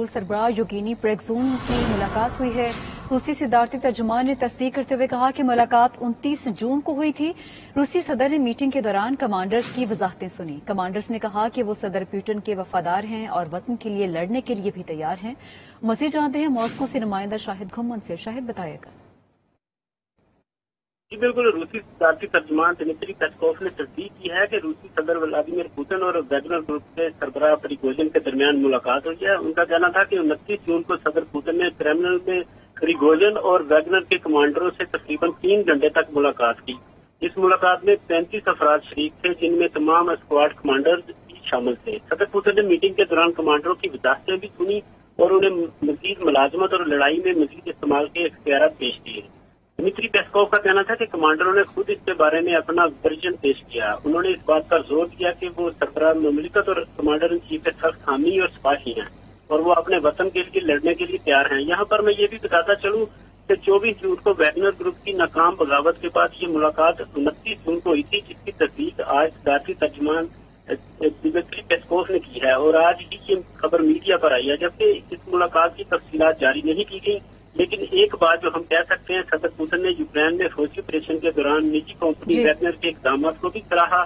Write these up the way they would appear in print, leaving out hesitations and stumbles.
सरबराह योगिनी प्रेगजोन की मुलाकात हुई है। रूसी सदारती तर्जुमान ने तस्दीक करते हुए कहा कि मुलाकात 29 जून को हुई थी। रूसी सदर ने मीटिंग के दौरान कमांडर्स की वजाहतें सुनी। कमांडर्स ने कहा कि वो सदर पुतिन के वफादार हैं और वतन के लिए लड़ने के लिए भी तैयार हैं। मजीद जानते हैं मॉस्को से नुमाइंदा शाहिद घुम्मन से। शाहिद बताएगा। जी बिल्कुल, रूसी सदारती तर्जुमान दिमित्री पेस्कोव ने तस्दीक की है कि रूसी सदर व्लादिमीर पुतिन और वैगनर ग्रुप के सरबराह प्रिगोजिन के दरमियान मुलाकात हुई है। उनका कहना था कि 29 जून को सदर पुतिन ने क्रेमलिन में प्रिगोजिन और वैगनर के कमांडरों से तकरीबन 3 घंटे तक मुलाकात की। इस मुलाकात में 35 अफराद शरीक थे, जिनमें तमाम स्क्वाड कमांडर्स भी शामिल थे। सदर पुतिन ने मीटिंग के दौरान कमांडरों की वजाहतें भी सुनी और उन्हें मजीद मुलाजमत और लड़ाई में मजीद इस्तेमाल के इख्तियार पेश किए। दिमित्री पेस्कोव का कहना था कि कमांडरों ने खुद इसके बारे में अपना वर्जन पेश किया। उन्होंने इस बात पर जोर दिया कि वो सरबराह मुमलिकत और कमांडर इन चीफ के सख्त हामी और सिपाही हैं और वो अपने वतन के लिए लड़ने के लिए तैयार हैं। यहाँ पर मैं ये भी बताता चलूँ कि 24 जून को वैगनर ग्रुप की नाकाम बगावत के बाद ये मुलाकात 29 जून को हुई थी, जिसकी तस्दीक आज सदारती तर्जुमान दिमित्री पेस्कोव ने की है और आज ही ये खबर मीडिया पर आई है। जबकि इस मुलाकात की तफसीलात जारी नहीं की गई, लेकिन एक बात जो हम कह सकते हैं, सदर पुतिन ने यूक्रेन में फौजी ऑपरेशन के दौरान निजी कंपनी वैगनर के इकदाम को भी सराहा।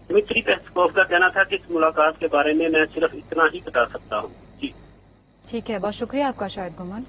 दिमित्री पेस्कोव का कहना था कि इस मुलाकात के बारे में मैं सिर्फ इतना ही बता सकता हूँ। जी ठीक है, बहुत शुक्रिया आपका शाहिद घुम्मन।